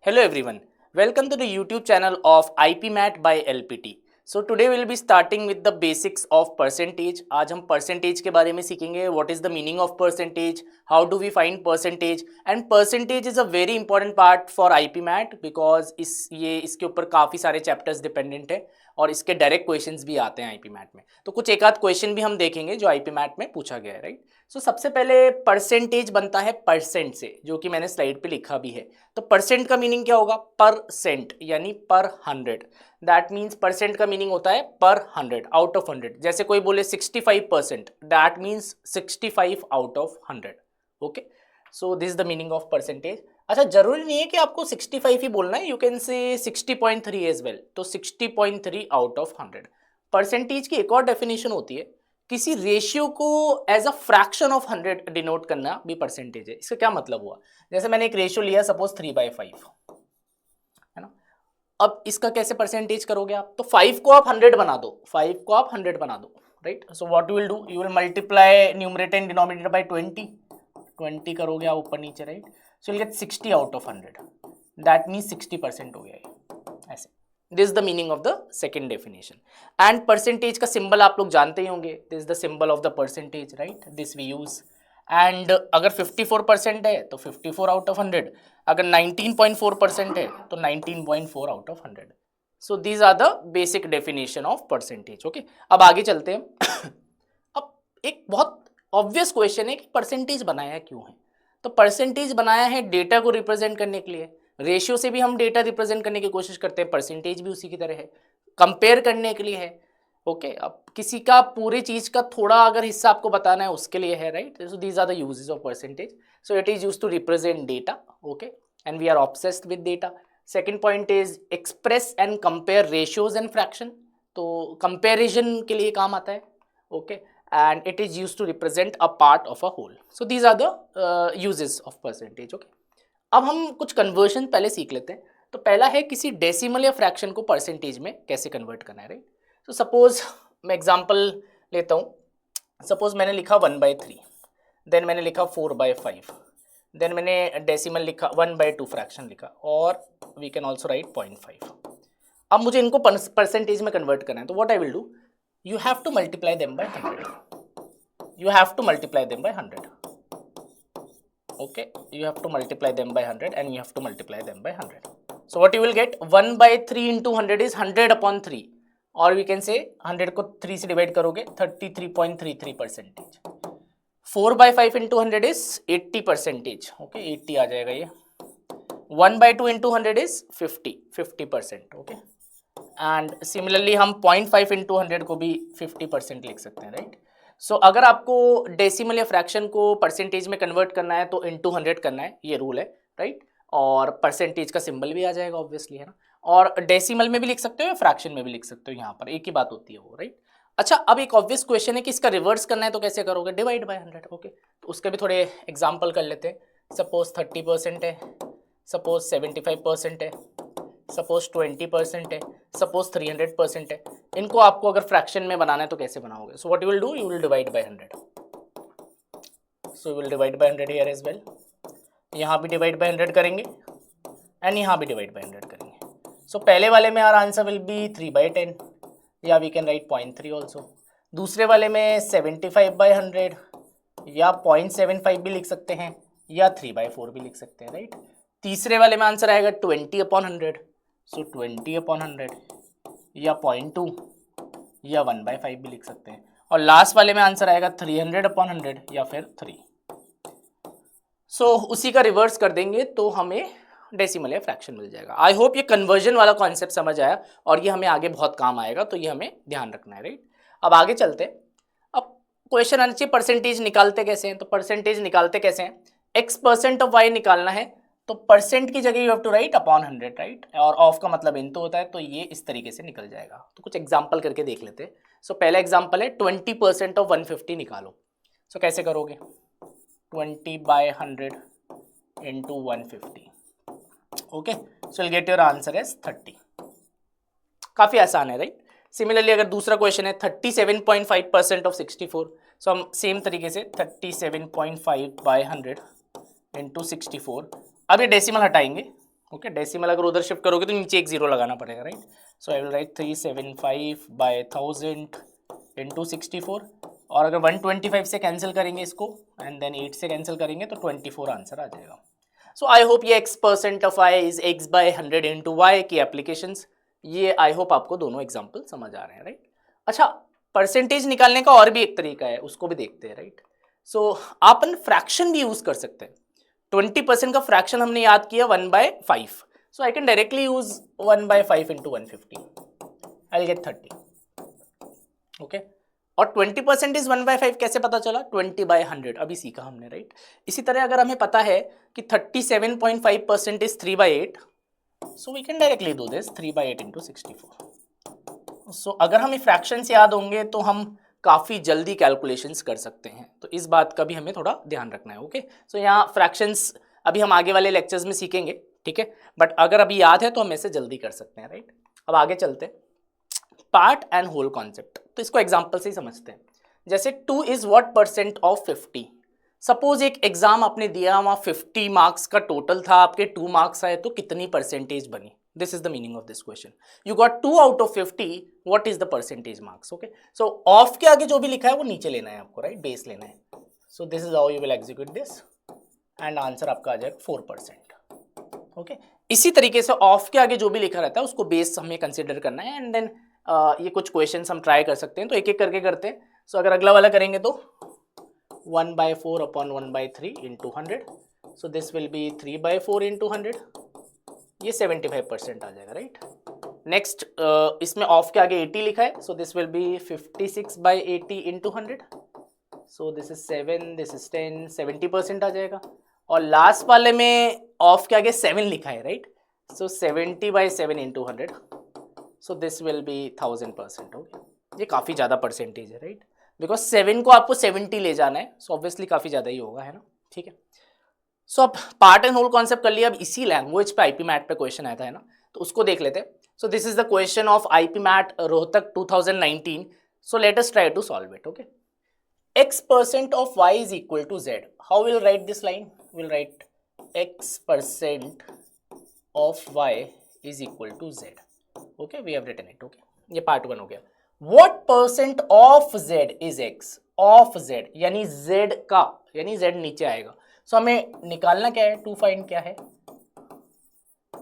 Hello everyone, welcome to the YouTube channel of IPMAT by LPT. So today we will be starting with the basics of percentage. आज हम percentage के बारे में सीखेंगे. What is the meaning of percentage? How do we find percentage? And percentage is a very important part for IPMAT because इसके ऊपर काफ़ी सारे chapters dependent है और इसके डायरेक्ट क्वेश्चंस भी आते हैं आईपी मैट में. तो कुछ एक आध क्वेश्चन भी हम देखेंगे जो आईपी मैट में पूछा गया है, राइट. सो सबसे पहले परसेंटेज बनता है परसेंट से, जो कि मैंने स्लाइड पे लिखा भी है. तो परसेंट का मीनिंग क्या होगा? परसेंट यानी पर 100. दैट मीन्स परसेंट का मीनिंग होता है पर 100, आउट ऑफ 100. जैसे कोई बोले 65%, that means 65 out of 100. Okay, so this is the meaning of percentage. अच्छा, जरूरी नहीं है कि आपको 65 ही बोलना है, you can say 60.3 as well. तो 60.3 आउट ऑफ 100. परसेंटेज की एक और डेफिनेशन होती है, किसी रेशियो को as a fraction of 100 denote करना भी परसेंटेज है. इसका क्या मतलब हुआ? जैसे मैंने एक रेशियो लिया, सपोज 3/5 है ना. अब इसका कैसे परसेंटेज करोगे आप? तो 5 को आप 100 बना दो, 5 को आप 100 बना दो, right. So what you will do, you will multiply numerator and denominator by 20 करोगे आप ऊपर नीचे, right. So will get 60 out of 100. That means 60% हो गया ये, ऐसे. This is the meaning of the second definition. And percentage का symbol आप लोग जानते ही होंगे. This is the symbol of the percentage, right. This we use. And अगर 54% है तो 54 आउट ऑफ 100. अगर 19.4% है तो 19.4 out of 100. So these are the basic definition of percentage. Okay, अब आगे चलते हैं. अब एक बहुत ऑब्वियस क्वेश्चन है कि परसेंटेज बनाया क्यों है? तो परसेंटेज बनाया है डेटा को रिप्रेजेंट करने के लिए. रेशियो से भी हम डेटा रिप्रेजेंट करने की कोशिश करते हैं, परसेंटेज भी उसी की तरह है, कंपेयर करने के लिए है. ओके, अब किसी का पूरी चीज का थोड़ा अगर हिस्सा आपको बताना है उसके लिए है, right. So these are the uses of percentage. So it is used to represent data. Okay, and we are obsessed with data. Second point is express and compare ratios and fraction. तो comparison के लिए काम आता है. Okay, and it is used to represent a part of a whole. So these are the uses of percentage. Okay, अब हम कुछ conversion पहले सीख लेते हैं. तो पहला है किसी डेसिमल या फ्रैक्शन को परसेंटेज में कैसे कन्वर्ट करना है, राइट. तो सपोज मैं एग्जांपल लेता हूँ. सपोज मैंने लिखा 1/3, देन मैंने लिखा 4/5, देन मैंने डेसिमल लिखा 1/2 फ्रैक्शन लिखा, और वी कैन ऑल्सो राइट 0.5. अब मुझे इनको परसेंटेज में कन्वर्ट करना है. तो what I will do, you have to multiply them by 100. You have to multiply them by 100. Okay, you have to multiply them by 100 and you have to multiply them by 100. So what you will get, 1/3 into 100 is 100 upon 3, or we can say 100 को 3 से divide करोगे 33.33%. 4/5 into 100 is 80%. Okay, 80 आ जाएगा ये. 1/2 into 100 is 50%. Okay, and similarly हम 0.5 into 100 को भी 50% लिख सकते हैं, राइट. सो अगर आपको डेसिमल या फ्रैक्शन को परसेंटेज में कन्वर्ट करना है तो इंटू 100 करना है, ये रूल है, राइट. और परसेंटेज का सिंबल भी आ जाएगा ऑब्वियसली, है ना. और डेसिमल में भी लिख सकते हो या फ्रैक्शन में भी लिख सकते हो, यहाँ पर एक ही बात होती है वो, राइट. अच्छा, अब एक ऑब्वियस क्वेश्चन है कि इसका रिवर्स करना है तो कैसे करोगे? Divide by 100. ओके, तो उसके भी थोड़े एग्जाम्पल कर लेते हैं. सपोज 30% है, सपोज 75% है, सपोज 20% है, सपोज 300% है. इनको आपको अगर फ्रैक्शन में बनाना है तो कैसे बनाओगे? So what you will do, you will divide by 100. So you will divide by 100 here as well. यहाँ भी डिवाइड बाय 100 करेंगे एंड यहाँ भी डिवाइड बाय 100 करेंगे. सो पहले वाले में आवर आंसर विल बी 3/10, या वी कैन राइट 0.3 ऑल्सो. दूसरे वाले में 75/100 या 0.75 भी लिख सकते हैं, या 3/4 भी लिख सकते हैं, राइट. तीसरे वाले में आंसर आएगा 20/100. सो 20/100 या 0.2 या 1/5 भी लिख सकते हैं. और लास्ट वाले में आंसर आएगा 300/100 या फिर 3. सो उसी का रिवर्स कर देंगे तो हमें डेसिमल या फ्रैक्शन मिल जाएगा. आई होप ये कन्वर्जन वाला कॉन्सेप्ट समझ आया और ये हमें आगे बहुत काम आएगा, तो ये हमें ध्यान रखना है, राइट. अब आगे चलते हैं. अब क्वेश्चन आना चाहिए परसेंटेज निकालते कैसे हैं. तो परसेंटेज निकालते कैसे हैं, x% ऑफ y निकालना है तो परसेंट की जगह you have to write upon 100, right. और ऑफ का मतलब इनटू होता है, तो ये इस तरीके से निकल जाएगा. तो कुछ एग्जांपल करके देख लेते हैं. सो पहला एग्जांपल है 20% ऑफ 150 निकालो. सो कैसे करोगे, 20/100 into 150. Okay, so will get your answer as 30. काफी आसान है, राइट. सिमिलरली अगर दूसरा क्वेश्चन है 37.5% ऑफ 64. सो हम सेम तरीके से 37.5/100 इंटू 64. अब ये डेसिमल हटाएंगे ओके, डेसिमल अगर उधर शिफ्ट करोगे तो नीचे एक जीरो लगाना पड़ेगा, right. So I will write 375 by 1000 into 64, और अगर 125 से कैंसिल करेंगे इसको एंड देन 8 से कैंसिल करेंगे तो 24 आंसर आ जाएगा। सो आई होप ये x% of y is x by 100 into y की एप्लीकेशंस, ये आई होप आपको दोनों एग्जाम्पल समझ आ रहे हैं, राइट। अच्छा, परसेंटेज निकालने का और भी एक तरीका है, उसको भी देखते हैं, राइट। सो अपन फ्रैक्शन भी यूज कर सकते हैं। 20% का फ्रैक्शन हमने याद किया 1/5, so I can directly use 1/5 into 150, I will get 30, okay. और 20% इज 1/5 कैसे पता चला? 20/100 अभी सीखा हमने, राइट। इसी तरह अगर हमें पता है कि 37.5% is 3/8, so we can directly do this 3/8 into 64। So अगर हमें फ्रैक्शंस याद होंगे तो हम काफ़ी जल्दी कैलकुलेशंस कर सकते हैं, तो इस बात का भी हमें थोड़ा ध्यान रखना है, ओके। सो यहाँ फ्रैक्शंस अभी हम आगे वाले लेक्चर्स में सीखेंगे, ठीक है, बट अगर अभी याद है तो हम ऐसे जल्दी कर सकते हैं, राइट। अब आगे चलते हैं, पार्ट एंड होल कॉन्सेप्ट, तो इसको एग्जाम्पल से ही समझते हैं। जैसे 2 is what percent of 50। Suppose एक एग्जाम आपने दिया, वहाँ 50 मार्क्स का टोटल था, आपके 2 मार्क्स आए तो कितनी परसेंटेज बनी? This is the meaning of this question. You got 2 out of 50, what is the percentage marks? Okay, so of के आगे जो भी लिखा है वो नीचे लेना है आपको, राइट, बेस लेना है। सो this is how you will execute this and answer आपका आ जाएगा 4%, ओके। इसी तरीके से ऑफ के आगे जो भी लिखा रहता है उसको बेस हमें कंसिडर करना है, एंड देन ये कुछ क्वेश्चंस हम ट्राई कर सकते हैं, तो एक एक करके करते हैं। सो अगर अगला वाला करेंगे तो 1/4 upon 1/3 into 100, so this will be 3/4 into 100, ये 75% आ जाएगा, राइट। नेक्स्ट इसमें ऑफ के आगे 80 लिखा है, so this will be 56/80 into 100, so this is 7, this is 10, 70% आ जाएगा। और लास्ट वाले में ऑफ के आगे 7 लिखा है, right, so 70/7 into 100, so this will be 1000%, okay. ये काफ़ी ज़्यादा परसेंटेज है, राइट, बिकॉज 7 को आपको 70 ले जाना है, सो ऑब्वियसली काफ़ी ज़्यादा ही होगा, है ना, ठीक है। सो अब पार्ट एंड होल कॉन्सेप्ट कर लिया, अब इसी लैंग्वेज पे आईपी मैट पे क्वेश्चन आया था, है ना, तो उसको देख लेते हैं। So this is the question of IPMAT Rohtak 2019, so let us try to solve it, okay. x% of y is equal to z. How we'll write this line? We'll write x% of y is equal to z. Okay, we have written it. Okay, ये part 1 हो गया। What percent of z is x? Of z यानी z का, यानी z नीचे आएगा। So हमें निकालना क्या है? To find क्या है?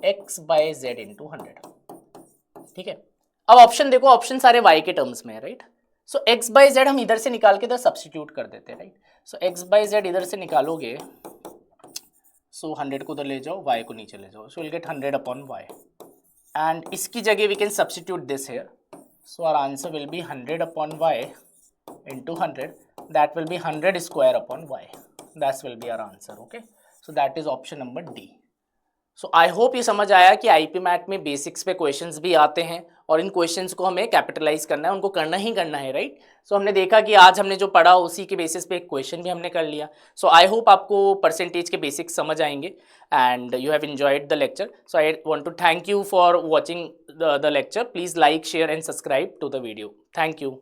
x by z into 100, ठीक है। अब ऑप्शन देखो, ऑप्शन सारे y के टर्म्स में है, right. So x by Z हम इधर से निकाल के इधर सब्सटीट्यूट कर देते हैं, right. So x by Z इधर से निकालोगे, सो 100 को उधर ले जाओ, y को नीचे ले जाओ, so will get 100 upon y, and इसकी जगह we can substitute this here, so our answer will be 100 upon y into 100, that will be 100 square upon y, that will be our answer, okay. So that is option number D. So I hope ये समझ आया कि IPMAT में basics पे questions भी आते हैं और इन क्वेश्चंस को हमें कैपिटलाइज करना है, उनको करना ही करना है, राइट। सो हमने देखा कि आज हमने जो पढ़ा उसी के बेसिस पे एक क्वेश्चन भी हमने कर लिया। सो आई होप आपको परसेंटेज के बेसिक्स समझ आएंगे and you have enjoyed the lecture. So I want to thank you for watching the lecture. Please like, share and subscribe to the video. Thank you.